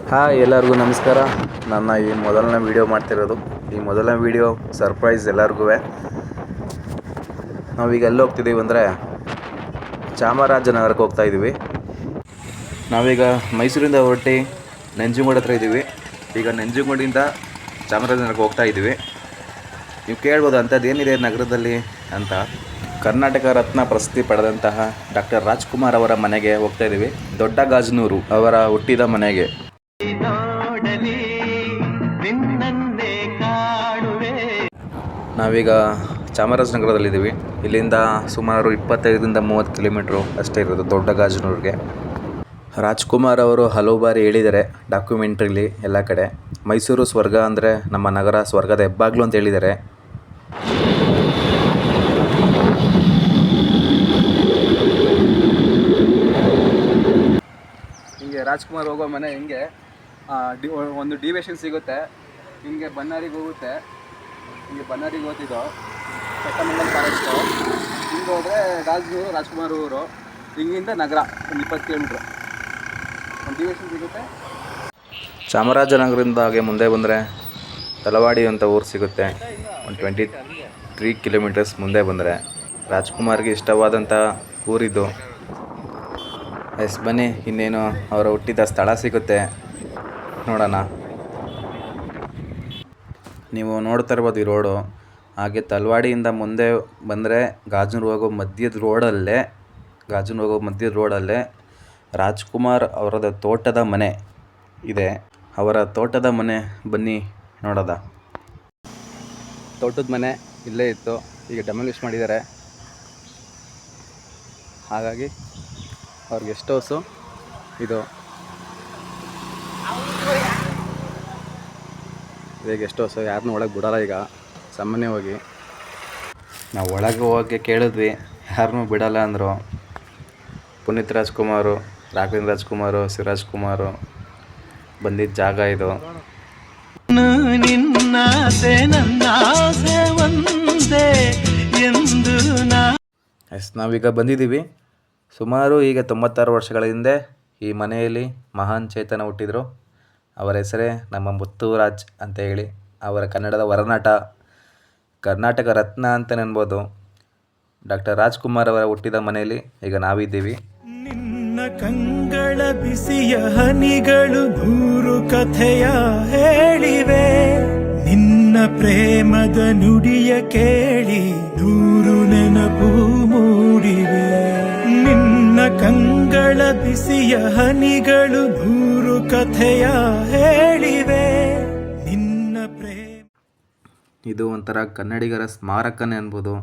Hi, ಎಲ್ಲರಿಗೂ ನಮಸ್ಕಾರ. ನನ್ನ ಈ ಮೊದಲನೇ ವೀಡಿಯೋ ಮಾಡ್ತಿರೋದು. ಈ ಮೊದಲನೇ ವೀಡಿಯೋ ಸರ್ಪ್ರೈಸ್ ಎಲ್ಲರಿಗೂ. ನಾವೀಗ ಎಲ್ಲಿ ಹೋಗ್ತಿದ್ದೀವಿ ಅಂದರೆ ಚಾಮರಾಜನಗರಕ್ಕೆ ಹೋಗ್ತಾಯಿದ್ದೀವಿ. ನಾವೀಗ ಮೈಸೂರಿಂದ ಹೊರಟಿ ನಂಜನಗೂಡು ಹತ್ರ ಇದ್ದೀವಿ. ಈಗ ನಂಜನಗೂಡಿಂದ ಚಾಮರಾಜನಗರಕ್ಕೆ ಹೋಗ್ತಾಯಿದ್ದೀವಿ. ನೀವು ಕೇಳ್ಬೋದು ಅಂಥದ್ದು ಏನಿದೆ ನಗರದಲ್ಲಿ ಅಂತ. ಕರ್ನಾಟಕ ರತ್ನ ಪ್ರಶಸ್ತಿ ಪಡೆದಂತಹ ಡಾಕ್ಟರ್ ರಾಜ್ಕುಮಾರ್ ಅವರ ಮನೆಗೆ ಹೋಗ್ತಾಯಿದ್ದೀವಿ. ದೊಡ್ಡ ಗಾಜನೂರು ಅವರ ಹುಟ್ಟಿದ ಮನೆಗೆ. ನಾವೀಗ ಚಾಮರಾಜನಗರದಲ್ಲಿದ್ದೀವಿ. ಇಲ್ಲಿಂದ ಸುಮಾರು 25-30 ಕಿಲೋಮೀಟ್ರು ಅಷ್ಟೇ ಇರೋದು ದೊಡ್ಡ ಗಾಜನೂರಿಗೆ. ರಾಜ್ಕುಮಾರ್ ಅವರು ಹಲವು ಬಾರಿ ಹೇಳಿದ್ದಾರೆ ಡಾಕ್ಯುಮೆಂಟ್ರಿಲಿ ಎಲ್ಲ ಕಡೆ, ಮೈಸೂರು ಸ್ವರ್ಗ ಅಂದರೆ ನಮ್ಮ ನಗರ ಸ್ವರ್ಗದ ಹೆಬ್ಬಾಗ್ಲು ಅಂತ ಹೇಳಿದ್ದಾರೆ. ಹಿಂಗೆ ರಾಜ್ಕುಮಾರ್ ಹೋಗೋ ಮನೆ ಹಿಂಗೆ ಒಂದು ಡಿವಿಷನ್ ಸಿಗುತ್ತೆ. ಹಿಂಗೆ ಬನ್ನಾರಿಗೆ ಹೋಗುತ್ತೆ. ಹಿಂಗೆ ಬನ್ನಾರಿಗೆ ಹೋಗ್ತಿದ್ದೋ ಚಟ್ಟಮಂಗಲ್ ಫಾರೆಸ್ಟು. ಹಿಂಗೆ ಹೋದರೆ ಗಾಜನೂರು ರಾಜ್ಕುಮಾರ್ ಊರು. ಹಿಂಗಿಂದ ನಗರ ಒಂದು 20 ಕಿಲೋಮೀಟ್ರು ಒಂದು ಡಿವಿಷನ್ ಸಿಗುತ್ತೆ. ಚಾಮರಾಜನಗರದಿಂದ ಹಾಗೆ ಮುಂದೆ ಬಂದರೆ ತಲವಾಡಿ ಅಂತ ಊರು ಸಿಗುತ್ತೆ. ಒಂದು 23 ಕಿಲೋಮೀಟರ್ಸ್ ಮುಂದೆ ಬಂದರೆ ರಾಜ್ಕುಮಾರ್ಗೆ ಇಷ್ಟವಾದಂಥ ಊರಿದ್ದು. ಬನ್ನಿ, ಇನ್ನೇನು ಅವರ ಹುಟ್ಟಿದ ಸ್ಥಳ ಸಿಗುತ್ತೆ ನೋಡೋಣ. ನೀವು ನೋಡ್ತಾ ಇರ್ಬೋದು ಈ ರೋಡು. ಹಾಗೆ ತಲವಾಡಿಯಿಂದ ಮುಂದೆ ಬಂದರೆ ಗಾಜನೂರು ಹೋಗೋ ಮಧ್ಯದ ರೋಡಲ್ಲೇ ರಾಜ್ಕುಮಾರ್ ಅವರದ ತೋಟದ ಮನೆ ಇದೆ. ಅವರ ತೋಟದ ಮನೆ ಬನ್ನಿ ನೋಡೋದ. ತೋಟದ ಮನೆ ಇಲ್ಲೇ ಇತ್ತು, ಈಗ ಡೆಮಾಲಿಷ್ ಮಾಡಿದ್ದಾರೆ. ಹಾಗಾಗಿ ಅವ್ರ ಗೆಸ್ಟ್ ಹೌಸು ಇದು. ಇದೇ ಗೆಸ್ಟ್ ಹೌಸು. ಯಾರನ್ನೂ ಒಳಗೆ ಬಿಡೋಲ್ಲ ಈಗ ಸಾಮಾನ್ಯವಾಗಿ. ನಾವು ಒಳಗೆ ಹೋಗೋಕ್ಕೆ ಕೇಳಿದ್ವಿ, ಯಾರನ್ನೂ ಬಿಡೋಲ್ಲ ಅಂದರು. ಪುನೀತ್ ರಾಜ್ಕುಮಾರು, ರಾಘವೇಂದ್ರ ರಾಜ್ಕುಮಾರು, ಶಿವರಾಜ್ ಕುಮಾರು ಬಂದಿದ್ದ ಜಾಗ ಇದು. ನಾವೀಗ ಬಂದಿದ್ದೀವಿ. ಸುಮಾರು ಈಗ 96 ವರ್ಷಗಳ ಹಿಂದೆ ಈ ಮನೆಯಲ್ಲಿ ಮಹಾನ್ ಚೇತನ ಹುಟ್ಟಿದರು. ಅವರ ಹೆಸರೇ ನಮ್ಮ ಮುತ್ತುರಾಜ್ ಅಂತ ಹೇಳಿ. ಅವರ ಕನ್ನಡದ ವರನಟ, ಕರ್ನಾಟಕ ರತ್ನ ಅಂತ ಅನ್ಬೋದು. ಡಾಕ್ಟರ್ ರಾಜ್ಕುಮಾರ್ ಅವರ ಹುಟ್ಟಿದ ಮನೆಯಲ್ಲಿ ಈಗ ನಾವಿದ್ದೀವಿ. ನಿನ್ನ ಕಂಗಳ ಬಿಸಿಯ ಹನಿಗಳು 100 ಕಥೆಯ ಹೇಳಿವೆ. ನಿನ್ನ ಪ್ರೇಮದ ನುಡಿಯ ಕೇಳಿ 100 ನೆನಪು ಮೂಡಿವೆ. ನಿನ್ನ ಕಂಗಳ ಬಿಸಿಯ ಹನಿಗಳು 100 ಕಥೆಯ ಹೇಳಿವೆ. ನಿನ್ನ ಪ್ರೇಮ ಇದು ಒಂಥರ ಕನ್ನಡಿಗರ ಸ್ಮಾರಕನೇ ಅನ್ಬೋದು.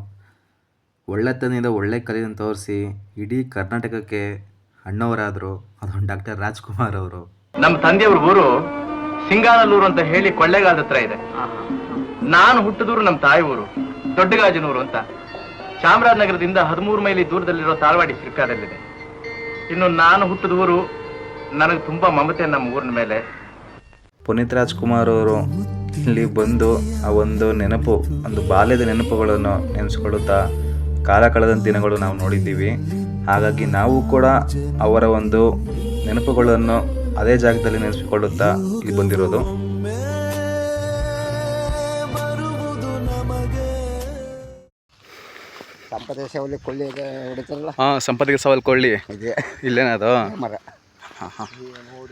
ಒಳ್ಳೆತನದಿಂದ ಒಳ್ಳೆ ಕಲೆಯನ್ನು ತೋರಿಸಿ ಇಡೀ ಕರ್ನಾಟಕಕ್ಕೆ ಅಣ್ಣವರಾದರು ಅದು ಡಾಕ್ಟರ್ ರಾಜ್ಕುಮಾರ್ ಅವರು. ನಮ್ಮ ತಂದೆಯವ್ರ ಊರು ಸಿಂಗಾನಲ್ಲೂರು ಅಂತ ಹೇಳಿ ಕೊಳ್ಳೇಗಾಲದ ಹತ್ರ ಇದೆ. ನಾನು ಹುಟ್ಟಿದೂರು ನಮ್ಮ ತಾಯಿ ಊರು ದೊಡ್ಡಗಾಜನೂರು ಅಂತ. ಚಾಮರಾಜನಗರದಿಂದ 13 ಮೈಲಿ ದೂರದಲ್ಲಿರೋ ತಾಳವಾಡಿ ಸಿರ್ಕಾದಲ್ಲಿದೆ. ಇನ್ನು ನಾನು ಹುಟ್ಟಿದ ಊರು, ನನಗೆ ತುಂಬಾ ಮಮತೆ ನಮ್ಮ ಊರಿನ ಮೇಲೆ. ಪುನೀತ್ ರಾಜ್ಕುಮಾರ್ ಅವರು ಇಲ್ಲಿ ಬಂದು ಆ ಒಂದು ನೆನಪು, ಒಂದು ಬಾಲ್ಯದ ನೆನಪುಗಳನ್ನು ನೆನೆಸ್ಕೊಳ್ಳುತ್ತಾ ಕಾಲ ಕಳೆದ ದಿನಗಳು ನಾವು ನೋಡಿದ್ದೀವಿ. ಹಾಗಾಗಿ ನಾವು ಕೂಡ ಅವರ ಒಂದು ನೆನಪುಗಳನ್ನು ಅದೇ ಜಾಗದಲ್ಲಿ ನೆನೆಸಿಕೊಳ್ಳುತ್ತಾ ಇಲ್ಲಿ ಬಂದಿರೋದು. ಸಂಪತ್ತಿಗೆ ಸವಲಿ ಕೊಳ್ಳಿ ಹೊಡಿತಾರಲ್ಲ. ಸಂಪತ್ತಿಗೆ ಸವಾಲು ಕೊಳ್ಳಿ ಇಲ್ಲೇನದು ಮರ.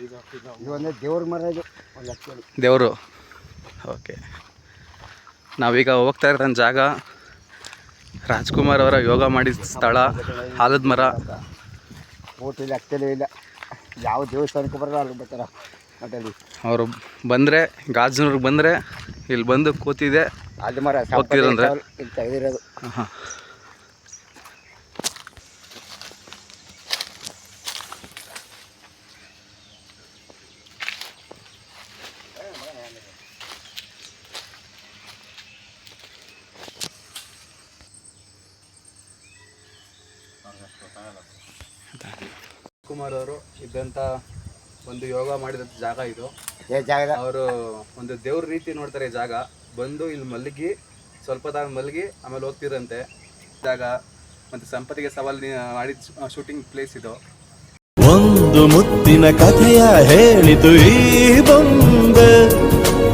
ಇದು ದೇವ್ರ ಮರ. ಇದು ದೇವರು. ಓಕೆ, ನಾವೀಗ ಹೋಗ್ತಾ ಇರೋ ಜಾಗ ರಾಜ್ಕುಮಾರ್ ಅವರ ಯೋಗ ಮಾಡಿದ ಸ್ಥಳ, ಆಲದ ಮರ. ಊಟಲ್ಲಿ ಆಗ್ತಲೇ ಇಲ್ಲ. ಯಾವ ದೇವಸ್ಥಾನಕ್ಕೆ ಬರಲ್ಲ ಅಲ್ಲಿ ಬರ್ತಾರ ಹೋಟೆಲಿ. ಅವರು ಬಂದರೆ ಗಾಜನೂರಿಗೆ ಬಂದರೆ ಇಲ್ಲಿ ಬಂದು ಕೂತಿದೆ ಆಲದ ಮರ ಹೋಗ್ತಿರಂದ್ರೆ ಇಲ್ಲಿ ತೆಗೆದಿರೋದು. ಹಾಂ, ಕುಮಾರ್ ಅವರು ಇದ್ದಂಥ ಒಂದು ಯೋಗ ಮಾಡಿದ ಜಾಗ ಇದು. ಅವರು ಒಂದು ದೇವ್ರ ರೀತಿ ನೋಡ್ತಾರೆ ಈ ಜಾಗ. ಬಂದು ಇಲ್ಲಿ ಮಲಗಿ ಸ್ವಲ್ಪ ಮಲಗಿ ಆಮೇಲೆ ಹೋಗ್ತಿರಂತೆ ಜಾಗ. ಮತ್ತು ಸಂಪತ್ತಿಗೆ ಸವಾಲು ಮಾಡಿದ ಶೂಟಿಂಗ್ ಪ್ಲೇಸ್ ಇದು. ಒಂದು ಮುತ್ತಿನ ಕಥೆಯ ಹೇಳಿತು ಈ ಬೊಂಬೆ.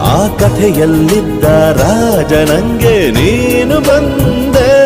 ಆ ಕಥೆಯಲ್ಲಿದ್ದ ರಾಜ ನಂಗೆ ನೀನು ಬಂದೆ.